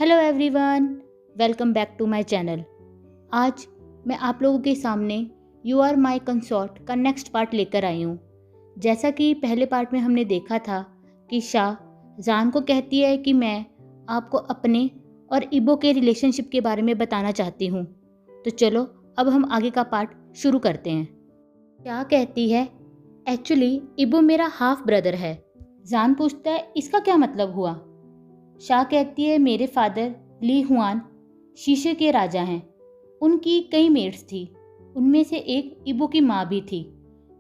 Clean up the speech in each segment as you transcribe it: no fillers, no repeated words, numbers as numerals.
Hello everyone, welcome back to my channel. आज मैं आप लोगों के सामने यू आर माई कंसॉर्ट का नेक्स्ट पार्ट लेकर आई हूँ। जैसा कि पहले पार्ट में हमने देखा था कि शाह जान को कहती है कि मैं आपको अपने और इबो के रिलेशनशिप के बारे में बताना चाहती हूँ। तो चलो अब हम आगे का पार्ट शुरू करते हैं। शाह कहती है एक्चुअली इबो मेरा हाफ ब्रदर है। जान पूछता है इसका क्या मतलब हुआ। शाह कहती है मेरे फादर ली हुआन शीशे के राजा हैं। उनकी कई मेड्स थी, उनमें से एक इबो की माँ भी थी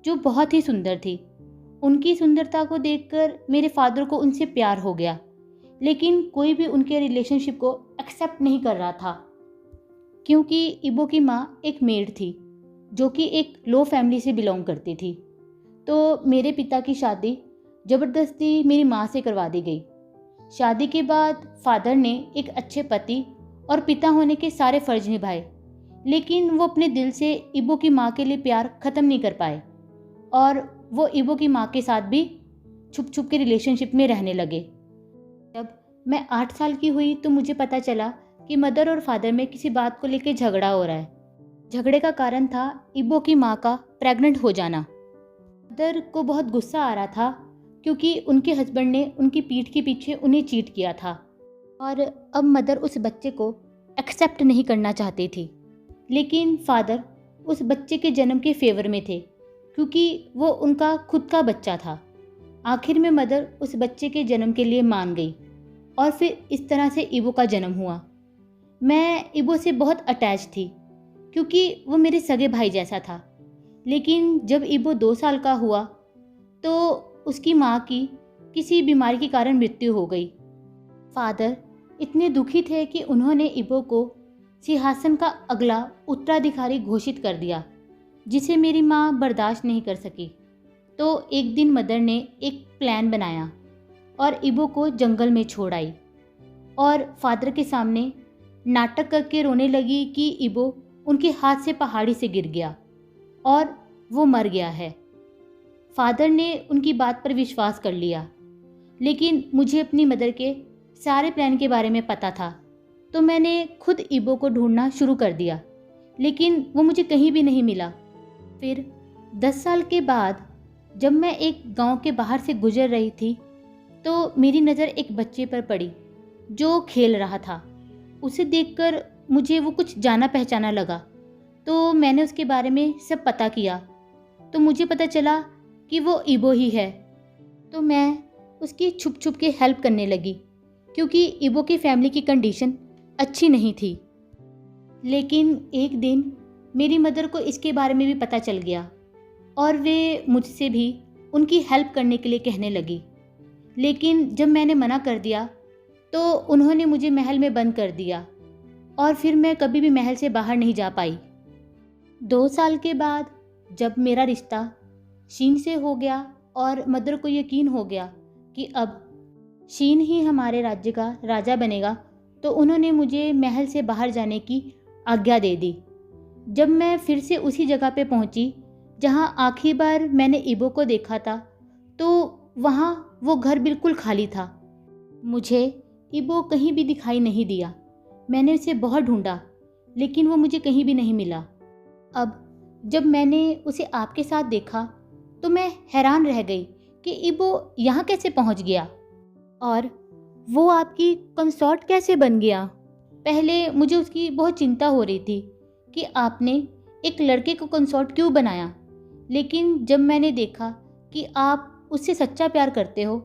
जो बहुत ही सुंदर थी। उनकी सुंदरता को देखकर मेरे फादर को उनसे प्यार हो गया, लेकिन कोई भी उनके रिलेशनशिप को एक्सेप्ट नहीं कर रहा था क्योंकि इबो की माँ एक मेड थी जो कि एक लो फैमिली से बिलोंग करती थी। तो मेरे पिता की शादी ज़बरदस्ती मेरी माँ से करवा दी गई। शादी के बाद फादर ने एक अच्छे पति और पिता होने के सारे फर्ज निभाए, लेकिन वो अपने दिल से इबो की माँ के लिए प्यार ख़त्म नहीं कर पाए और वो इबो की माँ के साथ भी छुप छुप के रिलेशनशिप में रहने लगे। जब मैं 8 साल की हुई तो मुझे पता चला कि मदर और फादर में किसी बात को लेकर झगड़ा हो रहा है। झगड़े का कारण था इबो की माँ का प्रेग्नेंट हो जाना। मदर को बहुत गुस्सा आ रहा था क्योंकि उनके हस्बैंड ने उनकी पीठ के पीछे उन्हें चीट किया था और अब मदर उस बच्चे को एक्सेप्ट नहीं करना चाहती थी। लेकिन फादर उस बच्चे के जन्म के फेवर में थे क्योंकि वो उनका खुद का बच्चा था। आखिर में मदर उस बच्चे के जन्म के लिए मान गई और फिर इस तरह से इबो का जन्म हुआ। मैं इबो से बहुत अटैच थी क्योंकि वो मेरे सगे भाई जैसा था। लेकिन जब इबो 2 साल का हुआ तो उसकी माँ की किसी बीमारी के कारण मृत्यु हो गई। फादर इतने दुखी थे कि उन्होंने इबो को सिंहासन का अगला उत्तराधिकारी घोषित कर दिया, जिसे मेरी माँ बर्दाश्त नहीं कर सकी। तो एक दिन मदर ने एक प्लान बनाया और इबो को जंगल में छोड़ आई और फादर के सामने नाटक करके रोने लगी कि इबो उनके हाथ से पहाड़ी से गिर गया और वो मर गया है। फादर ने उनकी बात पर विश्वास कर लिया, लेकिन मुझे अपनी मदर के सारे प्लान के बारे में पता था। तो मैंने खुद इबो को ढूंढना शुरू कर दिया, लेकिन वो मुझे कहीं भी नहीं मिला। फिर 10 साल के बाद जब मैं एक गांव के बाहर से गुजर रही थी तो मेरी नज़र एक बच्चे पर पड़ी जो खेल रहा था। उसे देखकर मुझे वो कुछ जाना पहचाना लगा, तो मैंने उसके बारे में सब पता किया। तो मुझे पता चला कि वो इबो ही है। तो मैं उसकी छुप छुप के हेल्प करने लगी क्योंकि इबो की फैमिली की कंडीशन अच्छी नहीं थी। लेकिन एक दिन मेरी मदर को इसके बारे में भी पता चल गया और वे मुझसे भी उनकी हेल्प करने के लिए कहने लगी। लेकिन जब मैंने मना कर दिया तो उन्होंने मुझे महल में बंद कर दिया और फिर मैं कभी भी महल से बाहर नहीं जा पाई। 2 साल के बाद जब मेरा रिश्ता शीन से हो गया और मदर को यकीन हो गया कि अब शीन ही हमारे राज्य का राजा बनेगा, तो उन्होंने मुझे महल से बाहर जाने की आज्ञा दे दी। जब मैं फिर से उसी जगह पे पहुंची जहां आखिरी बार मैंने इबो को देखा था, तो वहां वो घर बिल्कुल खाली था। मुझे इबो कहीं भी दिखाई नहीं दिया। मैंने उसे बहुत ढूंढा, लेकिन वो मुझे कहीं भी नहीं मिला। अब जब मैंने उसे आपके साथ देखा तो मैं हैरान रह गई कि इबो यहाँ कैसे पहुँच गया और वो आपकी कंसॉर्ट कैसे बन गया। पहले मुझे उसकी बहुत चिंता हो रही थी कि आपने एक लड़के को कंसॉर्ट क्यों बनाया, लेकिन जब मैंने देखा कि आप उससे सच्चा प्यार करते हो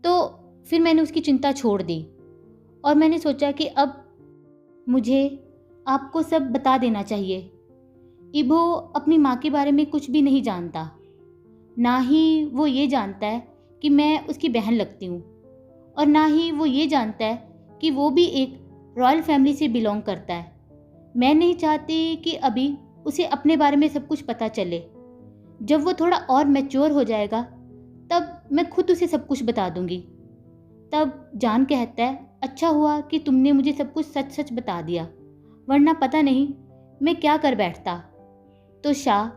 तो फिर मैंने उसकी चिंता छोड़ दी और मैंने सोचा कि अब मुझे आपको सब बता देना चाहिए। इबो अपनी माँ के बारे में कुछ भी नहीं जानता, ना ही वो ये जानता है कि मैं उसकी बहन लगती हूँ और ना ही वो ये जानता है कि वो भी एक रॉयल फैमिली से बिलोंग करता है। मैं नहीं चाहती कि अभी उसे अपने बारे में सब कुछ पता चले। जब वो थोड़ा और मैच्योर हो जाएगा तब मैं खुद उसे सब कुछ बता दूंगी। तब जान कहता है अच्छा हुआ कि तुमने मुझे सब कुछ सच सच बता दिया, वरना पता नहीं मैं क्या कर बैठता। तो शाह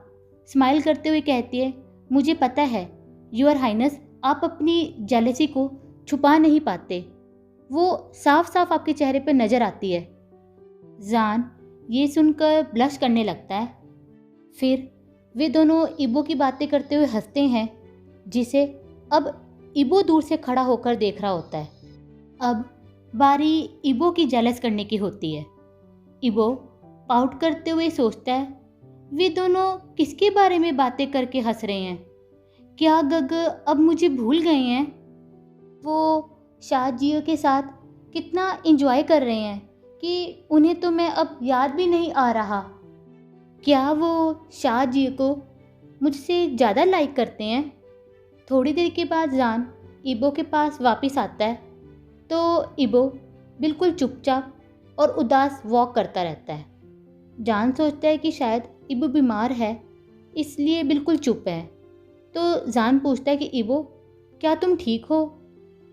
स्माइल करते हुए कहती है मुझे पता है योर हाइनेस, आप अपनी जेलसी को छुपा नहीं पाते। वो साफ साफ आपके चेहरे पर नज़र आती है। जान ये सुनकर ब्लश करने लगता है। फिर वे दोनों इबो की बातें करते हुए हंसते हैं, जिसे अब इबो दूर से खड़ा होकर देख रहा होता है। अब बारी इबो की जेलस करने की होती है। इबो पाउट करते हुए सोचता है, वे दोनों किसके बारे में बातें करके हंस रहे हैं? क्या गग अब मुझे भूल गए हैं? वो शाहजियों के साथ कितना एंजॉय कर रहे हैं कि उन्हें तो मैं अब याद भी नहीं आ रहा। क्या वो शाहजी को मुझसे ज़्यादा लाइक करते हैं? थोड़ी देर के बाद जान इबो के पास वापस आता है तो इबो बिल्कुल चुपचाप और उदास वॉक करता रहता है। जान सोचता है कि शायद इबो बीमार है, इसलिए बिल्कुल चुप है। तो जान पूछता है कि इबो, क्या तुम ठीक हो?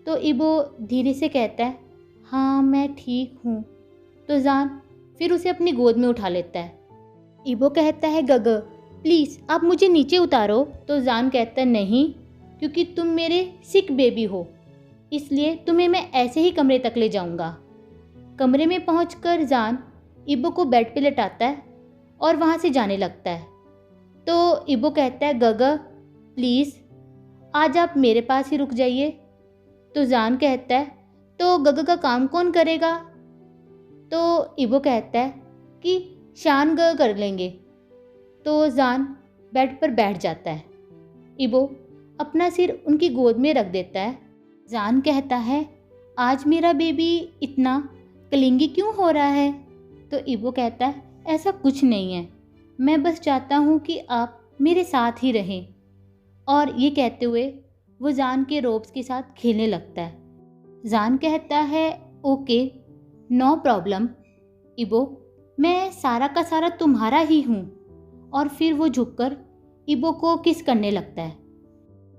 तो इबो धीरे से कहता है, हाँ मैं ठीक हूँ। तो जान फिर उसे अपनी गोद में उठा लेता है। इबो कहता है, गग प्लीज़ आप मुझे नीचे उतारो। तो जान कहता है, नहीं, क्योंकि तुम मेरे सिक बेबी हो, इसलिए तुम्हें मैं ऐसे ही कमरे तक ले जाऊंगा। कमरे में पहुंचकर जान इबो को बेड पे लेटाता है और वहाँ से जाने लगता है। तो इबो कहता है, गग प्लीज़ आज आप मेरे पास ही रुक जाइए। तो जान कहता है, तो गग का काम कौन करेगा? तो इबो कहता है कि शान ग कर लेंगे। तो जान बेड पर बैठ जाता है। इबो अपना सिर उनकी गोद में रख देता है। जान कहता है, आज मेरा बेबी इतना क्लिंगी क्यों हो रहा है? तो इबो कहता है, ऐसा कुछ नहीं है, मैं बस चाहता हूँ कि आप मेरे साथ ही रहें। और ये कहते हुए वो जान के रोब्स के साथ खेलने लगता है। जान कहता है, ओके नो प्रॉब्लम इबो, मैं सारा का सारा तुम्हारा ही हूँ। और फिर वो झुककर इबो को किस करने लगता है।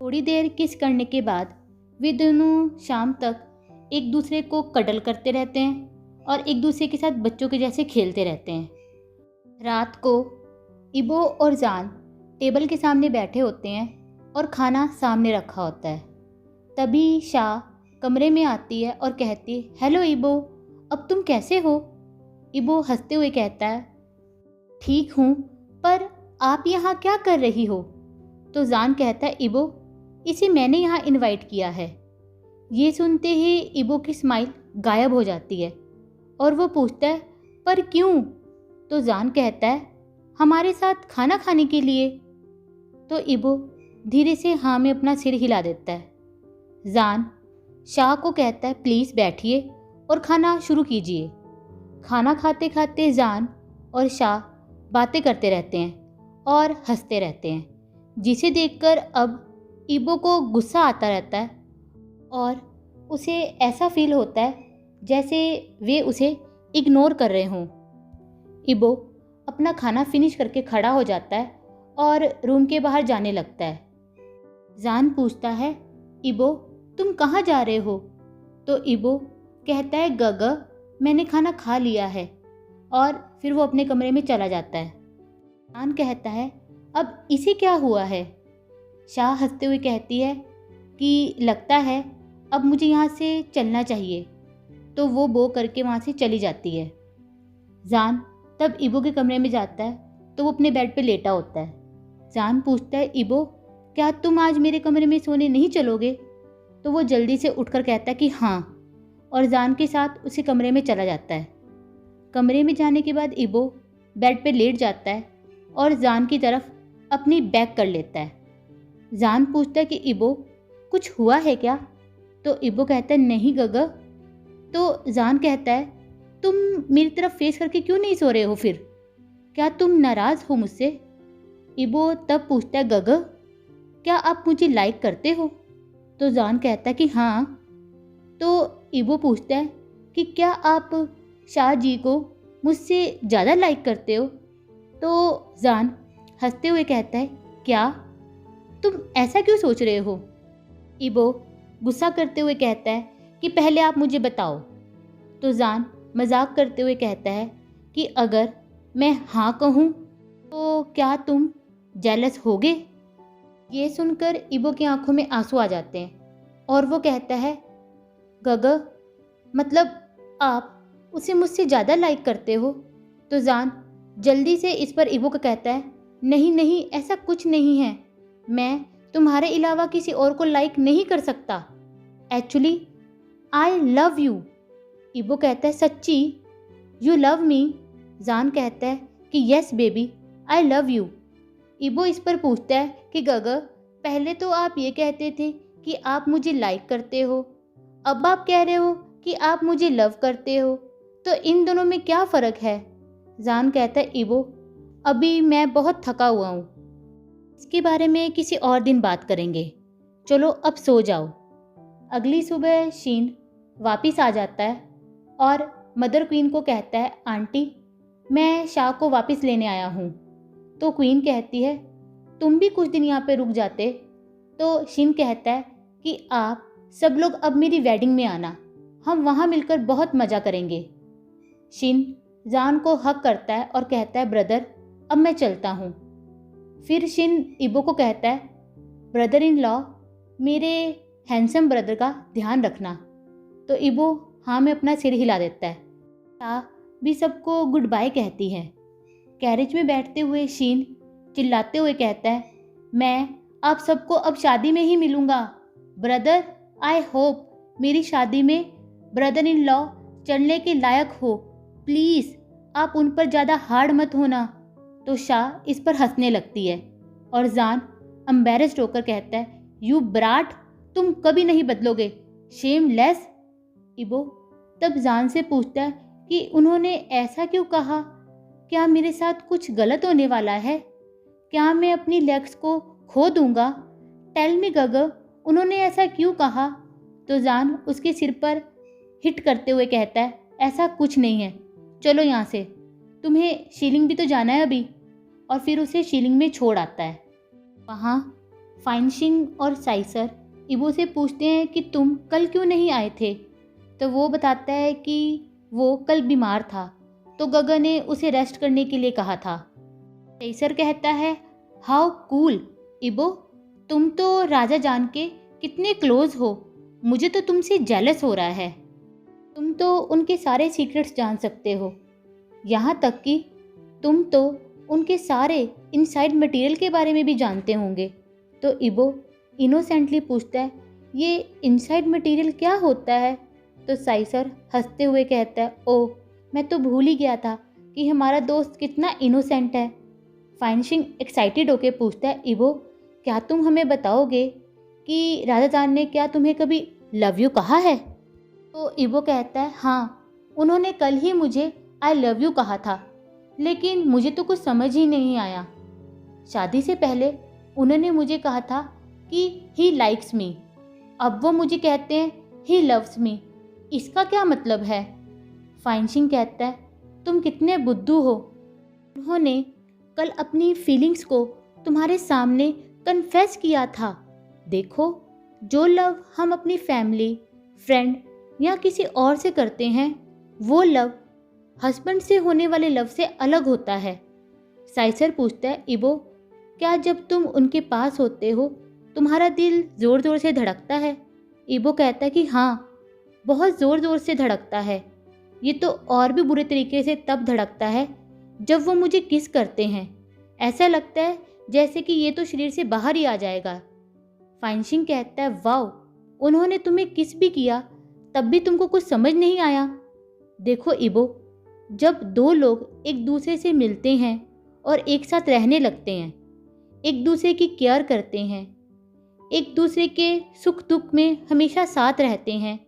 थोड़ी देर किस करने के बाद वे दोनों शाम तक एक दूसरे को कडल करते रहते हैं और एक दूसरे के साथ बच्चों के जैसे खेलते रहते हैं। रात को इबो और जान टेबल के सामने बैठे होते हैं और खाना सामने रखा होता है। तभी शाह कमरे में आती है और कहती है, हेलो इबो, अब तुम कैसे हो? इबो हंसते हुए कहता है, ठीक हूँ, पर आप यहाँ क्या कर रही हो? तो जान कहता है, इबो इसे मैंने यहाँ इनवाइट किया है। ये सुनते ही इबो की स्माइल गायब हो जाती है और वो पूछता है, पर क्यों? तो जान कहता है, हमारे साथ खाना खाने के लिए। तो इबो धीरे से हाँ में अपना सिर हिला देता है। जान शाह को कहता है, प्लीज़ बैठिए और खाना शुरू कीजिए। खाना खाते खाते जान और शाह बातें करते रहते हैं और हंसते रहते हैं, जिसे देखकर अब इबो को गुस्सा आता रहता है और उसे ऐसा फील होता है जैसे वे उसे इग्नोर कर रहे हों। इबो अपना खाना फिनिश करके खड़ा हो जाता है और रूम के बाहर जाने लगता है। जान पूछता है, इबो तुम कहाँ जा रहे हो? तो इबो कहता है, गग मैंने खाना खा लिया है। और फिर वो अपने कमरे में चला जाता है। जान कहता है, अब इसे क्या हुआ है? शाह हंसते हुए कहती है कि लगता है अब मुझे यहाँ से चलना चाहिए। तो वो बो करके वहाँ से चली जाती है। जान तब इबो के कमरे में जाता है तो वो अपने बेड पे लेटा होता है। जान पूछता है, इबो क्या तुम आज मेरे कमरे में सोने नहीं चलोगे? तो वो जल्दी से उठकर कहता है कि हाँ, और जान के साथ उसी कमरे में चला जाता है। कमरे में जाने के बाद इबो बेड पे लेट जाता है और जान की तरफ अपनी बैक कर लेता है। जान पूछता है कि इबो कुछ हुआ है क्या? तो इबो कहता है, नहीं गगा। तो जान कहता है, तुम मेरी तरफ फेस करके क्यों नहीं सो रहे हो? फिर क्या तुम नाराज़ हो मुझसे? इबो तब पूछता है, गगा क्या आप मुझे लाइक करते हो? तो जान कहता है कि हाँ। तो इबो पूछता है कि क्या आप शाह जी को मुझसे ज़्यादा लाइक करते हो? तो जान हंसते हुए कहता है, क्या तुम ऐसा क्यों सोच रहे हो? इबो गुस्सा करते हुए कहता है कि पहले आप मुझे बताओ। तो जान मजाक करते हुए कहता है कि अगर मैं हाँ कहूँ तो क्या तुम जेलस होगे? ये सुनकर इबो की आंखों में आंसू आ जाते हैं और वो कहता है, गगा मतलब आप उसे मुझसे ज़्यादा लाइक करते हो? तो जान जल्दी से इस पर इबो को कहता है, नहीं नहीं, ऐसा कुछ नहीं है, मैं तुम्हारे अलावा किसी और को लाइक नहीं कर सकता। Actually I love you. इबो कहता है, सच्ची? You love me? जान कहता है कि yes baby, I love you. इबो इस पर पूछता है कि गगर, पहले तो आप ये कहते थे कि आप मुझे लाइक करते हो, अब आप कह रहे हो कि आप मुझे लव करते हो, तो इन दोनों में क्या फ़र्क है? जान कहता है, इबो अभी मैं बहुत थका हुआ हूँ, इसके बारे में किसी और दिन बात करेंगे, चलो अब सो जाओ। अगली सुबह शीन वापस आ जाता है और मदर क्वीन को कहता है, आंटी मैं शाह को वापस लेने आया हूँ। तो क्वीन कहती है, तुम भी कुछ दिन यहाँ पे रुक जाते। तो शीन कहता है कि आप सब लोग अब मेरी वेडिंग में आना, हम वहाँ मिलकर बहुत मज़ा करेंगे। शीन जान को हक करता है और कहता है, ब्रदर अब मैं चलता हूँ। फिर शीन इबो को कहता है, ब्रदर इन लॉ मेरे हैंडसम ब्रदर का ध्यान रखना। तो इबो हाँ में अपना सिर हिला देता है। शाह भी सबको गुड बाय कहती है। कैरेज में बैठते हुए शीन चिल्लाते हुए कहता है, मैं आप सबको अब शादी में ही मिलूँगा। ब्रदर आई होप मेरी शादी में ब्रदर इन लॉ चलने के लायक हो, प्लीज़ आप उन पर ज़्यादा हार्ड मत होना। तो शाह इस पर हंसने लगती है और जान एम्बेरस्ड होकर कहता है, यू ब्राट, तुम कभी नहीं बदलोगे, शेमलेस। इबो तब जान से पूछता है कि उन्होंने ऐसा क्यों कहा? क्या मेरे साथ कुछ गलत होने वाला है? क्या मैं अपनी लेग्स को खो दूंगा? टेल मी गगर, उन्होंने ऐसा क्यों कहा? तो जान उसके सिर पर हिट करते हुए कहता है, ऐसा कुछ नहीं है, चलो यहाँ से, तुम्हें शीलिंग भी तो जाना है अभी। और फिर उसे शीलिंग में छोड़ आता है। वहाँ फाइनशिंग और साइसर इबो से पूछते हैं कि तुम कल क्यों नहीं आए थे? तो वो बताता है कि वो कल बीमार था, तो गगर ने उसे रेस्ट करने के लिए कहा था। साइसर कहता है, हाउ कूल इबो, तुम तो राजा जान के कितने क्लोज हो, मुझे तो तुमसे जेलस हो रहा है, तुम तो उनके सारे सीक्रेट्स जान सकते हो, यहाँ तक कि तुम तो उनके सारे इनसाइड मटेरियल के बारे में भी जानते होंगे। तो इबो इनोसेंटली पूछता है, ये इनसाइड मटेरियल क्या होता है? तो साइसर हंसते हुए कहता है, ओ मैं तो भूल ही गया था कि हमारा दोस्त कितना इनोसेंट है। फाइनशिंग एक्साइटेड होकर पूछता है, इबो क्या तुम हमें बताओगे कि राजा जान ने क्या तुम्हें कभी लव यू कहा है? तो इबो कहता है, हाँ उन्होंने कल ही मुझे आई लव यू कहा था, लेकिन मुझे तो कुछ समझ ही नहीं आया। शादी से पहले उन्होंने मुझे कहा था कि ही लाइक्स मी, अब वो मुझे कहते हैं ही लव्स मी, इसका क्या मतलब है? फाइनशिंग कहता है, तुम कितने बुद्धू हो, उन्होंने कल अपनी फीलिंग्स को तुम्हारे सामने कन्फेस किया था। देखो, जो लव हम अपनी फैमिली, फ्रेंड या किसी और से करते हैं, वो लव हस्बैंड से होने वाले लव से अलग होता है। साइसर पूछता है, इबो क्या जब तुम उनके पास होते हो तुम्हारा दिल ज़ोर ज़ोर से धड़कता है? इबो कहता है कि हाँ, बहुत ज़ोर ज़ोर से धड़कता है, ये तो और भी बुरे तरीके से तब धड़कता है जब वो मुझे किस करते हैं, ऐसा लगता है जैसे कि ये तो शरीर से बाहर ही आ जाएगा। फाइनशिंग कहता है, वाओ, उन्होंने तुम्हें किस भी किया तब भी तुमको कुछ समझ नहीं आया? देखो इबो, जब दो लोग एक दूसरे से मिलते हैं और एक साथ रहने लगते हैं, एक दूसरे की केयर करते हैं, एक दूसरे के सुख दुख में हमेशा साथ रहते हैं,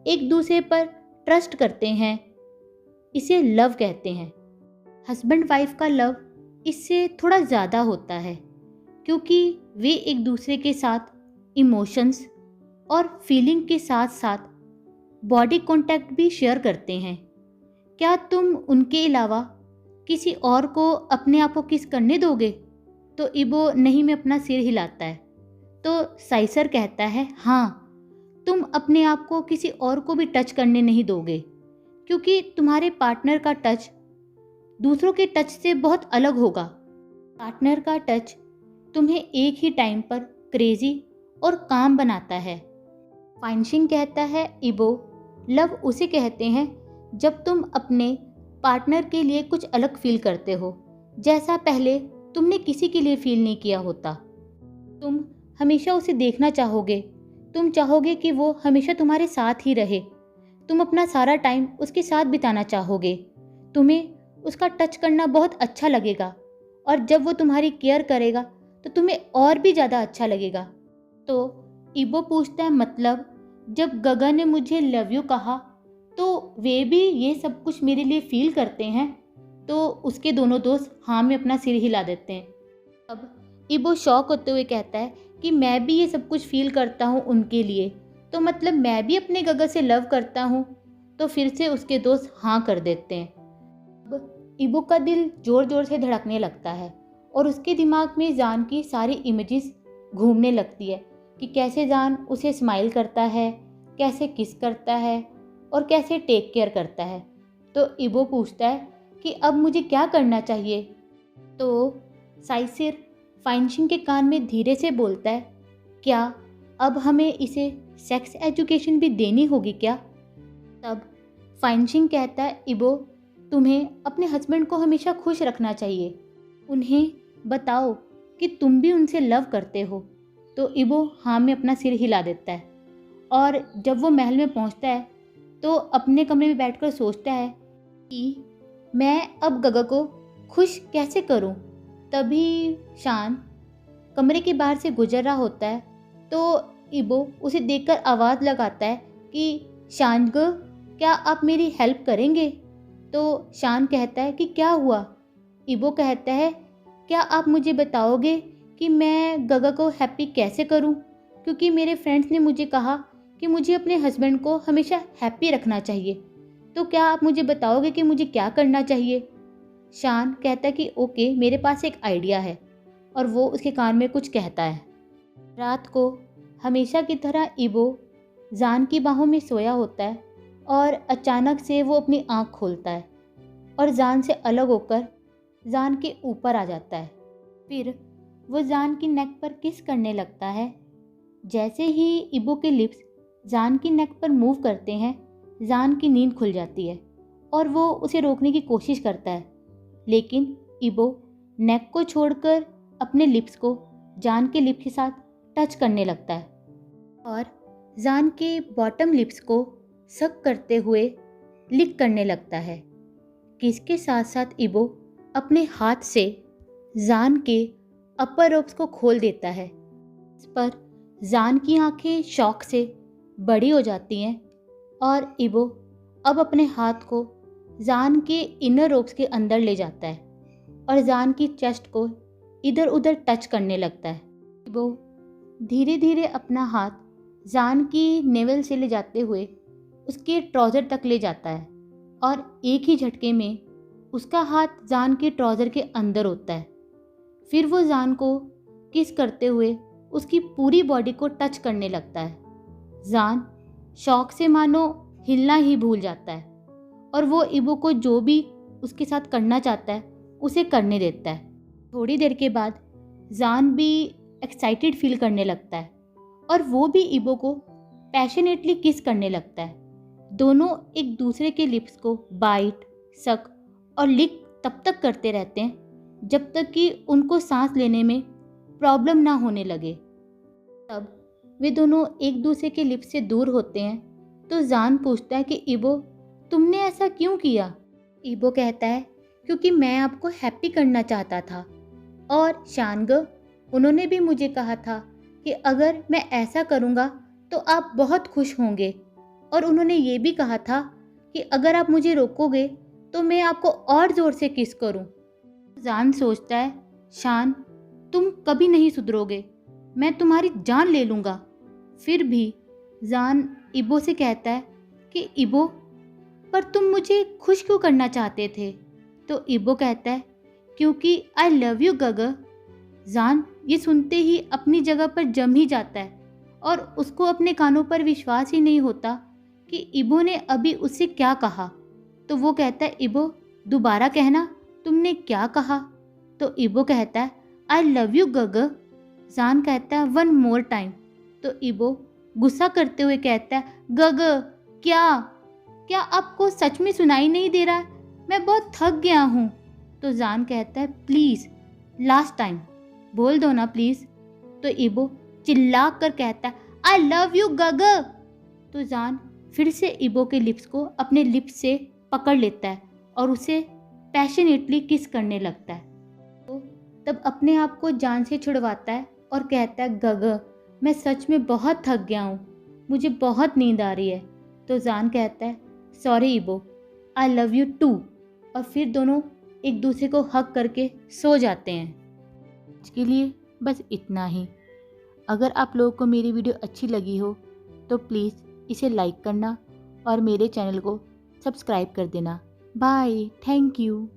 एक दूसरे पर ट्रस्ट करते हैं, इसे लव कहते हैं। हस्बैंड वाइफ का लव इससे थोड़ा ज़्यादा होता है, क्योंकि वे एक दूसरे के साथ इमोशंस और फीलिंग के साथ साथ बॉडी कांटेक्ट भी शेयर करते हैं। क्या तुम उनके अलावा किसी और को अपने आप को किस करने दोगे? तो इबो नहीं में अपना सिर हिलाता है। तो साइसर कहता है, हाँ, तुम अपने आप को किसी और को भी टच करने नहीं दोगे, क्योंकि तुम्हारे पार्टनर का टच दूसरों के टच से बहुत अलग होगा। पार्टनर का टच तुम्हें एक ही टाइम पर क्रेजी और काम बनाता है। फाइनशिंग कहता है, इबो लव उसे कहते हैं जब तुम अपने पार्टनर के लिए कुछ अलग फील करते हो, जैसा पहले तुमने किसी के लिए फील नहीं किया होता। तुम हमेशा उसे देखना चाहोगे, तुम चाहोगे कि वो हमेशा तुम्हारे साथ ही रहे, तुम अपना सारा टाइम उसके साथ बिताना चाहोगे, तुम्हें उसका टच करना बहुत अच्छा लगेगा और जब वो तुम्हारी केयर करेगा तो तुम्हें और भी ज़्यादा अच्छा लगेगा। तो इबो पूछता है, मतलब जब गगा ने मुझे लव यू कहा तो वे भी ये सब कुछ मेरे लिए फील करते हैं? तो उसके दोनों दोस्त हाँ में अपना सिर हिला देते हैं। अब इबो शॉक होते हुए कहता है कि मैं भी ये सब कुछ फील करता हूँ उनके लिए, तो मतलब मैं भी अपने गगा से लव करता हूँ। तो फिर से उसके दोस्त हाँ कर देते हैं। अब इबो का दिल ज़ोर ज़ोर से धड़कने लगता है और उसके दिमाग में जान की सारी इमेजेस घूमने लगती है कि कैसे जान उसे स्माइल करता है, कैसे किस करता है और कैसे टेक केयर करता है। तो इबो पूछता है कि अब मुझे क्या करना चाहिए? तो साइसिर फाइंशिंग के कान में धीरे से बोलता है, क्या अब हमें इसे सेक्स एजुकेशन भी देनी होगी क्या? तब फाइंशिंग कहता है, इबो तुम्हें अपने हस्बैंड को हमेशा खुश रखना चाहिए, उन्हें बताओ कि तुम भी उनसे लव करते हो। तो इबो हाँ में अपना सिर हिला देता है और जब वो महल में पहुंचता है तो अपने कमरे में बैठकर सोचता है कि मैं अब गगा को खुश कैसे करूं। तभी शान कमरे के बाहर से गुजर रहा होता है तो इबो उसे देखकर आवाज़ लगाता है कि शान ग, क्या आप मेरी हेल्प करेंगे? तो शान कहता है कि क्या हुआ? इबो कहता है, क्या आप मुझे बताओगे कि मैं गगा को हैप्पी कैसे करूं? क्योंकि मेरे फ्रेंड्स ने मुझे कहा कि मुझे अपने हस्बैंड को हमेशा हैप्पी रखना चाहिए, तो क्या आप मुझे बताओगे कि मुझे क्या करना चाहिए? शान कहता है कि ओके, मेरे पास एक आइडिया है, और वो उसके कान में कुछ कहता है। रात को हमेशा की तरह इबो जान की बाहों में सोया होता है और अचानक से वो अपनी आँख खोलता है और जान से अलग होकर जान के ऊपर आ जाता है। फिर वो जान की नेक पर किस करने लगता है। जैसे ही इबो के लिप्स जान की नेक पर मूव करते हैं, जान की नींद खुल जाती है और वो उसे रोकने की कोशिश करता है, लेकिन इबो नेक को छोड़कर अपने लिप्स को जान के लिप्स के साथ टच करने लगता है और जान के बॉटम लिप्स को सक करते हुए लिक करने लगता है। किसके साथ साथ इबो अपने हाथ से जान के अपर रोब्स को खोल देता है। इस पर जान की आंखें शौक से बड़ी हो जाती हैं और इबो अब अपने हाथ को जान के इनर रोब्स के अंदर ले जाता है और जान की चेस्ट को इधर उधर टच करने लगता है। इबो धीरे धीरे अपना हाथ जान की नेवल से ले जाते हुए उसके ट्राउज़र तक ले जाता है और एक ही झटके में उसका हाथ जान के ट्राउज़र के अंदर होता है। फिर वो जान को किस करते हुए उसकी पूरी बॉडी को टच करने लगता है। जान शौक से मानो हिलना ही भूल जाता है और वो इबो को जो भी उसके साथ करना चाहता है उसे करने देता है। थोड़ी देर के बाद जान भी एक्साइटेड फील करने लगता है और वो भी इबो को पैशनेटली किस करने लगता है। दोनों एक दूसरे के लिप्स को बाइट, सक और लिक तब तक करते रहते हैं जब तक कि उनको सांस लेने में प्रॉब्लम ना होने लगे। तब वे दोनों एक दूसरे के लिप्स से दूर होते हैं तो जान पूछता है कि इबो तुमने ऐसा क्यों किया? इबो कहता है क्योंकि मैं आपको हैप्पी करना चाहता था और शानग, उन्होंने भी मुझे कहा था कि अगर मैं ऐसा करूँगा तो आप बहुत खुश होंगे, और उन्होंने ये भी कहा था कि अगर आप मुझे रोकोगे तो मैं आपको और ज़ोर से किस करूँ। जान सोचता है, शान तुम कभी नहीं सुधरोगे, मैं तुम्हारी जान ले लूँगा। फिर भी जान इबो से कहता है कि इबो, पर तुम मुझे खुश क्यों करना चाहते थे? तो इबो कहता है क्योंकि आई लव यू गगा। जान ये सुनते ही अपनी जगह पर जम ही जाता है और उसको अपने कानों पर विश्वास ही नहीं होता कि इबो ने अभी उससे क्या कहा। तो वो कहता है, इबो दोबारा कहना, तुमने क्या कहा? तो इबो कहता है, आई लव यू गगा। जान कहता है, वन मोर टाइम। तो इबो गुस्सा करते हुए कहता है, गगा क्या? क्या आपको सच में सुनाई नहीं दे रहा? मैं बहुत थक गया हूँ। तो जान कहता है प्लीज़ लास्ट टाइम बोल दो ना प्लीज़। तो इबो चिल्ला कर कहता है आई लव यू गग। तो जान फिर से इबो के लिप्स को अपने लिप्स से पकड़ लेता है और उसे पैशनेटली किस करने लगता है। तो तब अपने आप को जान से छुड़वाता है और कहता है गग मैं सच में बहुत थक गया हूँ, मुझे बहुत नींद आ रही है। तो जान कहता है सॉरी इबो, आई लव यू टू। और फिर दोनों एक दूसरे को हग करके सो जाते हैं। आज के लिए बस इतना ही। अगर आप लोगों को मेरी वीडियो अच्छी लगी हो तो प्लीज़ इसे लाइक करना और मेरे चैनल को सब्सक्राइब कर देना। Bye, thank you.